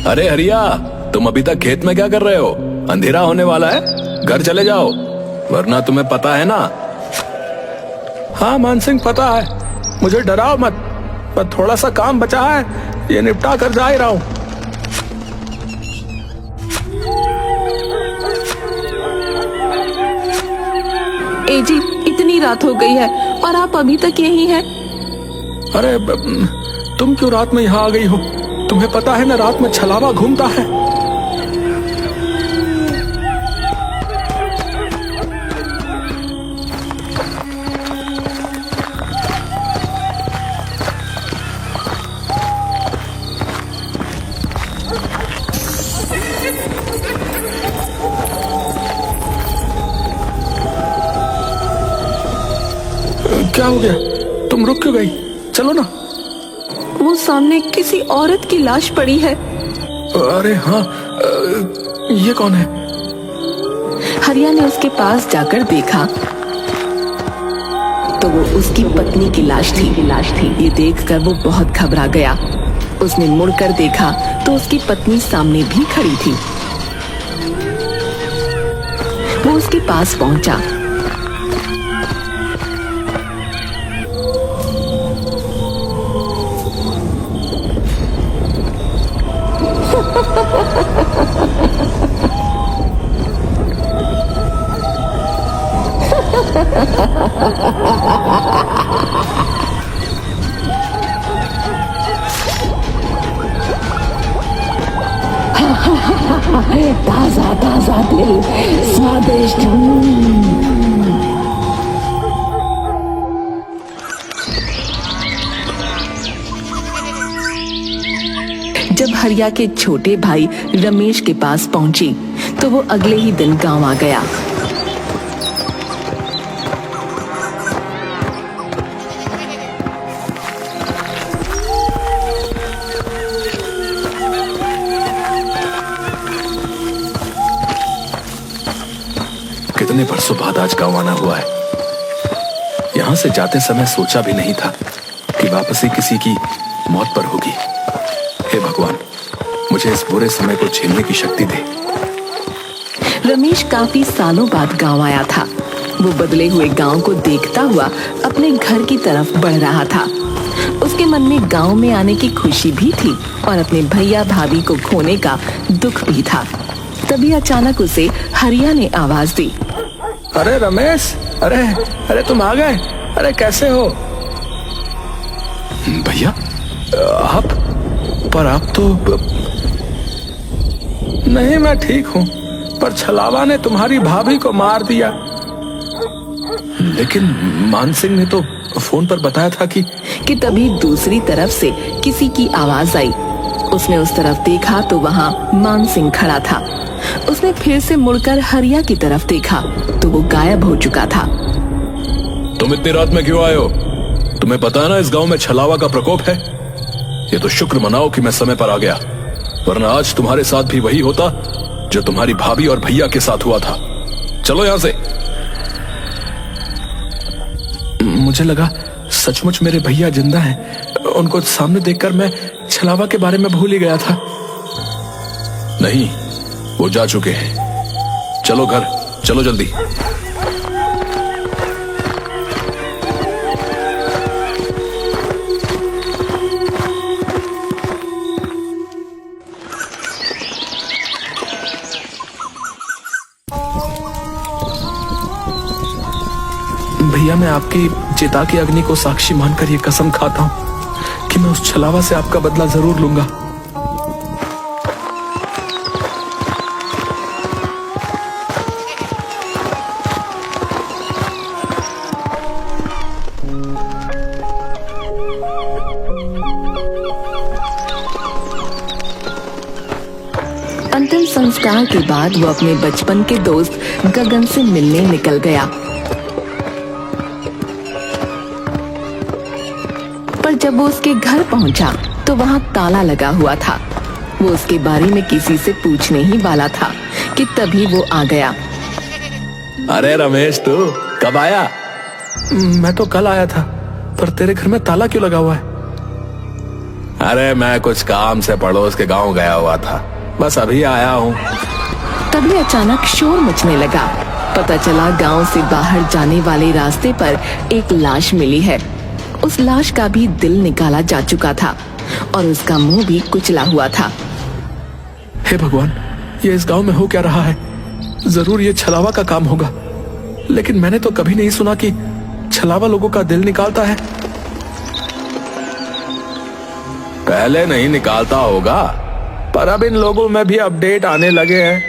अरे हरिया, तुम अभी तक खेत में क्या कर रहे हो? अंधेरा होने वाला है, घर चले जाओ, वरना तुम्हें पता है ना। हाँ मानसिंह, पता है, मुझे डराओ मत, पर थोड़ा सा काम बचा है, ये निपटा कर जा ही रहा हूं। ए जी, इतनी रात हो गई है और आप अभी तक यहीं हैं? अरे तुम क्यों रात में यहाँ आ गई हो? तुम्हें पता है ना, रात में छलावा घूमता है। क्या हो गया? तुम रुक क्यों गई? चलो ना। वो सामने किसी औरत की लाश पड़ी है। अरे हाँ, ये कौन है? हरिया ने उसके पास जाकर देखा तो वो उसकी पत्नी की लाश थी। ये देखकर वो बहुत घबरा गया। उसने मुड़कर देखा तो उसकी पत्नी सामने भी खड़ी थी। वो उसके पास पहुंचा। ताजा ताजा दिल, स्वादिष्ट। जब हरिया के छोटे भाई रमेश के पास पहुंची तो वो अगले ही दिन गांव आ गया। कितने बरसों बाद आज गांव आना हुआ है। यहां से जाते समय सोचा भी नहीं था कि वापसी किसी की मौत पर होगी। हे भगवान, मुझे इस बुरे समय को झेलने की शक्ति दे। रमेश काफी सालों बाद गांव आया था। वो बदले हुए गांव को देखता हुआ अपने घर की तरफ बढ़ रहा था। उसके मन में गांव में आने की खुशी भी थी और अपने भैया भाभी को खोने का दुख भी था। तभी अचानक उसे हरिया ने आवाज दी। अरे रमेश, अरे तुम आ गए। अरे कैसे हो? भैया, आप? पर आप तो नहीं, मैं ठीक हूँ, पर छलावा ने तुम्हारी भाभी को मार दिया। लेकिन मानसिंह ने तो फोन पर बताया था कि तभी दूसरी तरफ से किसी की आवाज आई। उसने उस तरफ देखा तो वहाँ मानसिंह खड़ा था। उसने फिर से मुड़कर हरिया की तरफ देखा तो वो गायब हो चुका था। तुम इतनी रात में क्यों आए हो? तुम्हें पता है ना इस गांव में छलावा का प्रकोप है। ये तो शुक्र मनाओ कि मैं समय पर आ गया, वरना आज तुम्हारे साथ भी वही होता जो तुम्हारी भाभी और भैया के साथ हुआ था। चलो यहां से। मुझे लगा सचमुच मेरे भैया जिंदा हैं। उनको सामने देखकर मैं छलावा के बारे में भूल ही गया था। नहीं, वो जा चुके हैं। चलो घर, चलो जल्दी। भैया, मैं आपकी चिता की अग्नि को साक्षी मानकर ये कसम खाता हूं कि मैं उस छलावा से आपका बदला जरूर लूंगा। अंतिम संस्कार के बाद वो अपने बचपन के दोस्त गगन से मिलने निकल गया। पर जब वो उसके घर पहुंचा तो वहाँ ताला लगा हुआ था। वो उसके बारे में किसी से पूछने ही वाला था कि तभी वो आ गया। अरे रमेश, तू कब आया? मैं तो कल आया था, पर तेरे घर में ताला क्यों लगा हुआ है? अरे मैं कुछ काम से पड़ोस के गांव गया हुआ था, बस अभी आया हूँ। तभी अचानक शोर मचने लगा। पता चला गांव से बाहर जाने वाले रास्ते पर एक लाश मिली है। उस लाश का भी दिल निकाला जा चुका था और उसका मुंह भी कुचला हुआ था। हे भगवान, ये इस गांव में हो क्या रहा है? जरूर ये छलावा का काम होगा, लेकिन मैंने तो कभी नहीं सुना कि छलावा लोगों का दिल निकालता है। पहले नहीं निकालता होगा, पर अब इन लोगों में भी अपडेट आने लगे हैं।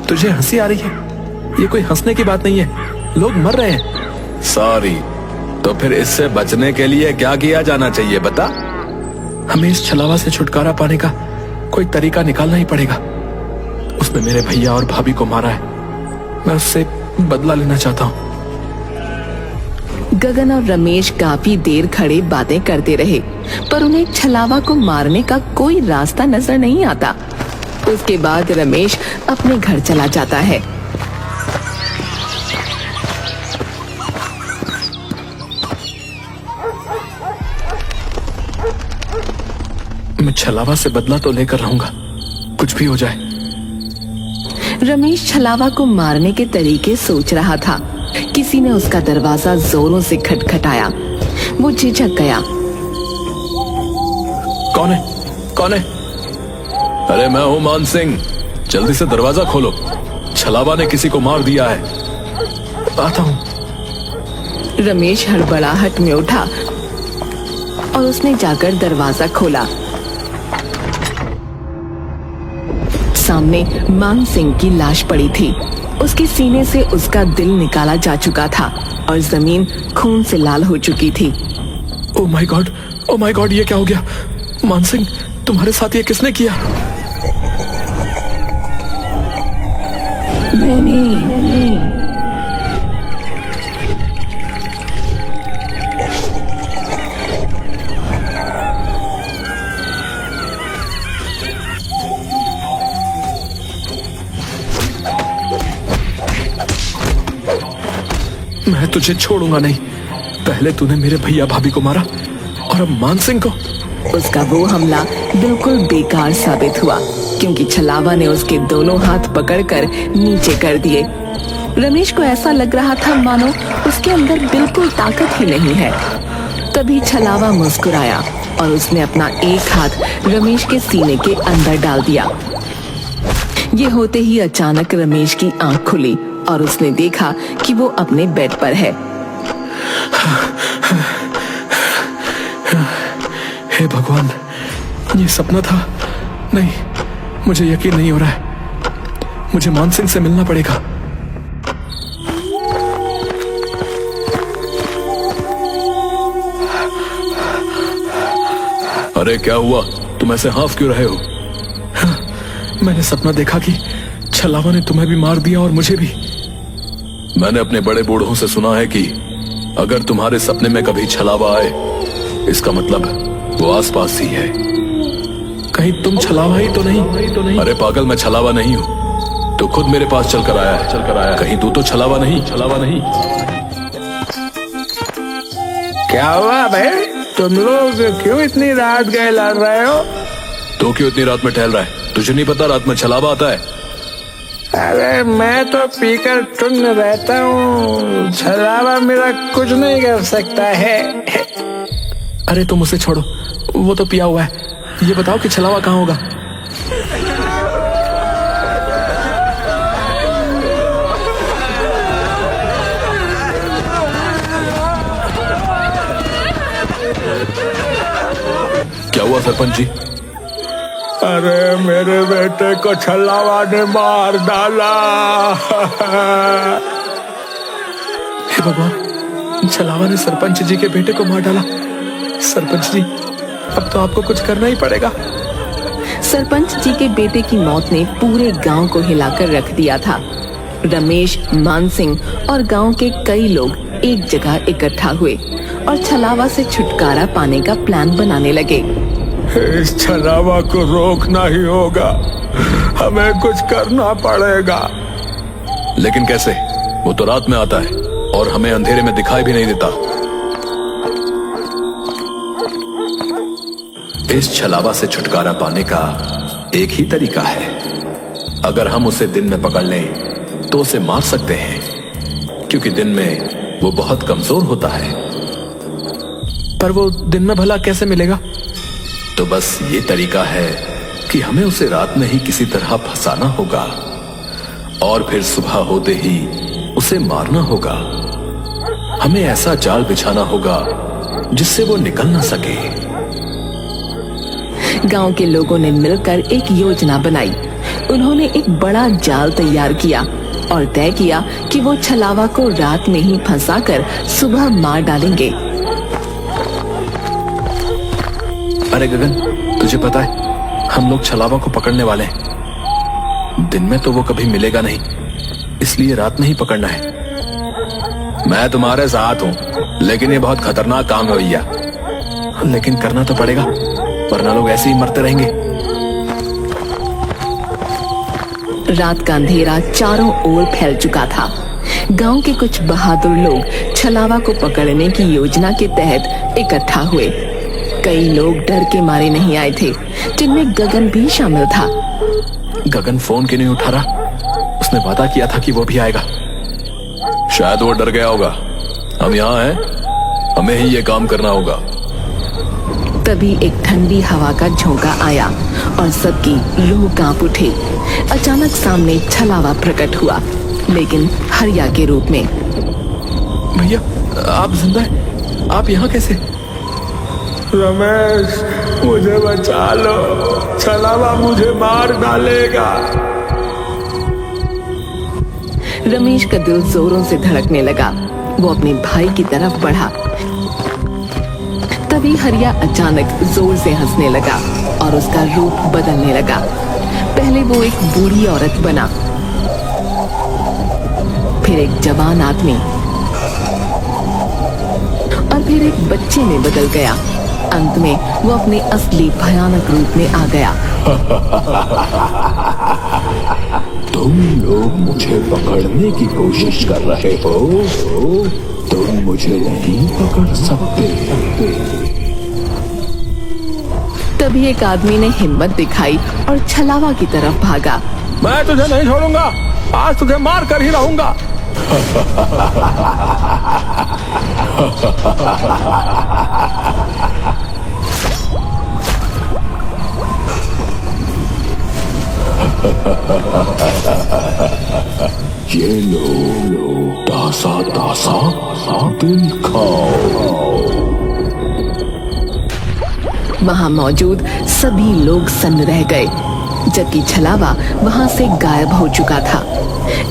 तुझे हंसी आ रही है? ये कोई हंसने की बात नहीं है, लोग मर रहे हैं। सॉरी, तो फिर इससे बचने के लिए क्या किया जाना चाहिए बता? हमें इस छलावा से छुटकारा पाने का कोई तरीका निकालना ही पड़ेगा। उसने मेरे भैया और भाभी को मारा है, मैं उससे बदला लेना चाहता हूँ। गगन और रमेश काफी देर खड़े बातें करते रहे, पर उन्हें छलावा को मारने का कोई रास्ता नजर नहीं आता। उसके बाद रमेश अपने घर चला जाता है। मैं छलावा से बदला तो लेकर रहूंगा, कुछ भी हो जाए। रमेश छलावा को मारने के तरीके सोच रहा था। किसी ने उसका दरवाजा जोरों से खटखटाया। वो झिझक गया। कौन है? कौन है? अरे मैं हूँ मान सिंह, जल्दी से दरवाजा खोलो, छलावा ने किसी को मार दिया है। आता हूँ। रमेश हड़बड़ाहट में उठा और उसने जाकर दरवाजा खोला। सामने मान सिंह की लाश पड़ी थी। उसके सीने से उसका दिल निकाला जा चुका था और जमीन खून से लाल हो चुकी थी। Oh my God, oh my God, ये क्या हो गया? मान सिंह, तुम्हारे साथ ये किसने किया? मैं तुझे छोड़ूंगा नहीं। पहले तूने मेरे भैया भाभी को मारा और अब मान सिंह को। उसका वो हमला बिल्कुल बेकार साबित हुआ, क्योंकि छलावा ने उसके दोनों हाथ पकड़कर नीचे कर दिए। रमेश को ऐसा लग रहा था मानो उसके अंदर बिल्कुल ताकत ही नहीं है। तभी छलावा मुस्कुराया और उसने अपना एक हाथ रमेश के सीने के अंदर डाल दिया। ये होते ही अचानक रमेश की आंख खुली और उसने देखा कि वो अपने बेड पर है। हे भगवान, ये सपना था? नहीं, मुझे यकीन नहीं हो रहा है। मुझे मान सिंह से मिलना पड़ेगा। अरे क्या हुआ, तुम ऐसे हाफ क्यों रहे हो? मैंने सपना देखा कि छलावा ने तुम्हें भी मार दिया और मुझे भी। मैंने अपने बड़े बूढ़ों से सुना है कि अगर तुम्हारे सपने में कभी छलावा आए, इसका मतलब वो आसपास ही है। कहीं तुम छलावा ही तो नहीं? अरे पागल, मैं छलावा नहीं हूँ, तो खुद मेरे पास चलकर आया है। कहीं तू तो छलावा नहीं? क्या हुआ भाई, तुम लोग क्यों इतनी रात गए लड़ रहे हो? तू क्यों इतनी रात में टहल रहा है? तुझे नहीं पता रात में छलावा आता है? अरे मैं तो पीकर टुन्न रहता हूँ, छलावा मेरा कुछ नहीं कर सकता है। अरे तुम उसे छोड़ो, वो तो पिया हुआ है। ये बताओ कि छलावा कहाँ होगा? क्या हुआ सरपंच जी? अरे मेरे बेटे को छलावा ने मार डाला। हे भगवान, छलावा ने सरपंच जी के बेटे को मार डाला। सरपंच जी, अब तो आपको कुछ करना ही पड़ेगा। सरपंच जी के बेटे की मौत ने पूरे गांव को हिलाकर रख दिया था। रमेश, मान सिंह और गांव के कई लोग एक जगह इकट्ठा हुए और छलावा से छुटकारा पाने का प्लान बनाने लगे। इस छलावा को रोकना ही होगा, हमें कुछ करना पड़ेगा। लेकिन कैसे? वो तो रात में आता है और हमें अंधेरे में दिखाई भी नहीं देता। इस छलावा से छुटकारा पाने का एक ही तरीका है। अगर हम उसे दिन में पकड़ लें तो उसे मार सकते हैं, क्योंकि दिन में वो बहुत कमजोर होता है। पर वो दिन में भला कैसे मिलेगा? तो बस ये तरीका है कि हमें उसे रात में ही किसी तरह फंसाना होगा और फिर सुबह होते ही उसे मारना होगा। हमें ऐसा जाल बिछाना होगा जिससे वो निकल ना सके। गांव के लोगों ने मिलकर एक योजना बनाई। उन्होंने एक बड़ा जाल तैयार किया और तय किया कि वो छलावा को रात में ही फंसाकर सुबह मार डालेंगे। अरे गगन, तुझे पता है हम लोग छलावा को पकड़ने वाले हैं। दिन में तो वो कभी मिलेगा नहीं, इसलिए रात में ही पकड़ना है। मैं तुम्हारे साथ हूं, लेकिन ये बहुत खतरनाक काम है भैया। लेकिन करना तो पड़ेगा, वरना लोग ऐसे ही मरते रहेंगे। रात का अंधेरा चारों ओर फैल चुका था। गांव के कुछ बहादुर लोग छलावा को पकड़ने की योजना के तहत इकट्ठा हुए। कई लोग डर के मारे नहीं आए थे, जिनमें गगन भी शामिल था। गगन फोन क्यों नहीं उठा रहा? उसने वादा किया था कि वो भी आएगा। शायद वो डर गया होगा। हम यहाँ हैं, हमें ही ये काम करना होगा। तभी एक ठंडी हवा का झोंका आया और सबकी रूह कांप उठी। अचानक सामने छलावा प्रकट हुआ, लेकिन हरिया के रूप में। भैया, आप जिंदा हैं? आप यहाँ कैसे? रमेश, मुझे बचा लो, छलावा मुझे मार डालेगा। रमेश का दिल जोरों से धड़कने लगा। वो अपने भाई की तरफ बढ़ा। तभी हरिया अचानक जोर से हंसने लगा और उसका रूप बदलने लगा। पहले वो एक बूढ़ी औरत बना, फिर एक जवान आदमी और फिर एक बच्चे में बदल गया। अंत में वो अपने असली भयानक रूप में आ गया। तुम लोग मुझे पकड़ने की कोशिश कर रहे हो, तुम मुझे नहीं पकड़ सकते। तभी एक आदमी ने हिम्मत दिखाई और छलावा की तरफ भागा। मैं तुझे नहीं छोड़ूंगा, आज तुझे मार कर ही रहूंगा। ये लो तासा तासा दिल खाओ। वहाँ मौजूद सभी लोग सन्न रह गए, जबकि छलावा वहाँ से गायब हो चुका था।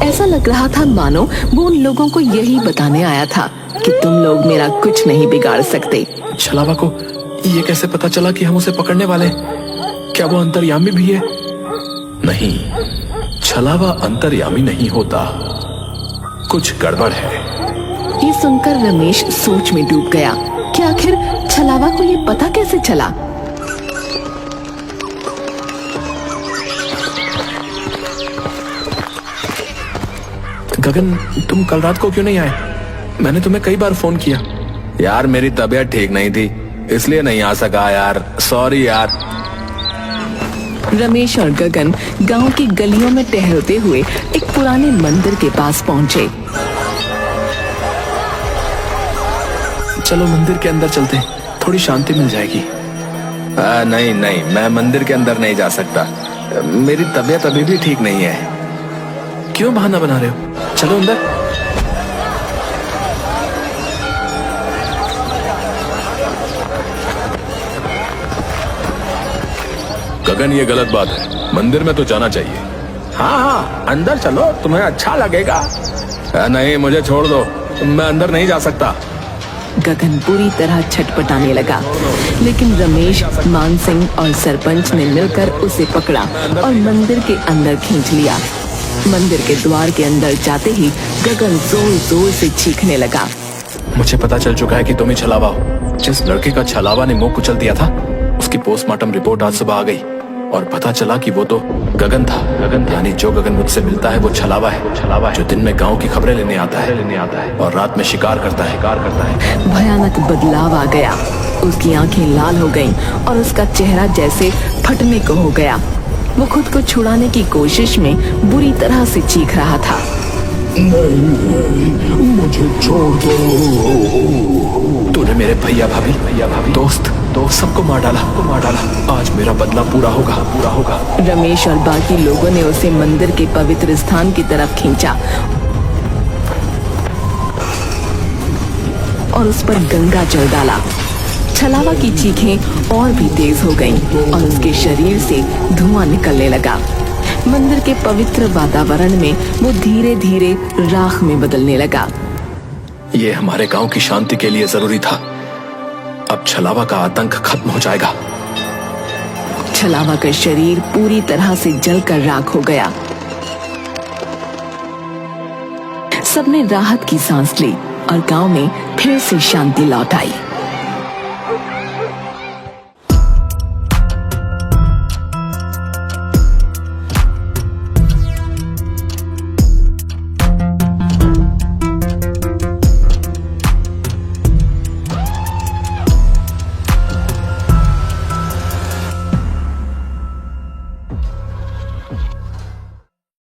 ऐसा लग रहा था मानो वो उन लोगों को यही बताने आया था कि तुम लोग मेरा कुछ नहीं बिगाड़ सकते। छलावा को ये कैसे पता चला कि हम उसे पकड़ने वाले हैं? क्या वो अंतर्यामी भी है? नहीं, छलावा अंतर्यामी नहीं होता, कुछ गड़बड़ है। ये सुनकर रमेश सोच में डूब गया कि आखिर छलावा को ये पता कैसे चला। गगन, तुम कल रात को क्यों नहीं आए? मैंने तुम्हें कई बार फोन किया। यार मेरी तबीयत ठीक नहीं थी, इसलिए नहीं आ सका यार, सॉरी यार। रमेश और गगन गांव की गलियों में टहलते हुए एक पुराने मंदिर के पास पहुंचे। चलो मंदिर के अंदर चलते हैं, थोड़ी शांति मिल जाएगी। नहीं नहीं, मैं मंदिर के अंदर नहीं जा सकता, मेरी तबीयत अभी भी ठीक नहीं है। क्यों बहाना बना रहे हो? चलो अंदर। गगन, ये गलत बात है, मंदिर में तो जाना चाहिए। हाँ हाँ, अंदर चलो, तुम्हें अच्छा लगेगा। नहीं, मुझे छोड़ दो, मैं अंदर नहीं जा सकता। गगन बुरी तरह छटपटाने लगा, लेकिन रमेश, मान सिंह और सरपंच ने मिलकर उसे पकड़ा और मंदिर के अंदर खींच लिया। मंदिर के द्वार के अंदर जाते ही गगन जोर जोर से चीखने लगा। मुझे पता चल चुका है कि तुम ही छलावा हो। जिस लड़के का छलावा ने मुंह कुचल दिया था, उसकी पोस्टमार्टम रिपोर्ट आज सुबह आ गई और पता चला कि वो तो गगन था। यानी जो गगन मुझसे मिलता है वो छलावा है, जो दिन में गांव की खबरें लेने आता है और रात में शिकार करता है। भयानक बदलाव आ गया। उसकी आंखें लाल हो गईं और उसका चेहरा जैसे फटने को हो गया। वो खुद को छुड़ाने की कोशिश में बुरी तरह से चीख रहा था। मुझे छोड़ दो। तूने मेरे भैया भाभी दोस्त सबको मार डाला आज मेरा बदला पूरा होगा। रमेश और बाकी लोगों ने उसे मंदिर के पवित्र स्थान की तरफ खींचा और उस पर गंगा जल डाला। छलावा की चीखें और भी तेज हो गईं और उसके शरीर से धुआं निकलने लगा। मंदिर के पवित्र वातावरण में वो धीरे धीरे राख में बदलने लगा। ये हमारे गांव की शांति के लिए जरूरी था। अब छलावा का आतंक खत्म हो जाएगा। छलावा का शरीर पूरी तरह से जलकर राख हो गया। सबने राहत की सांस ली और गांव में फिर से शांति लौट आई।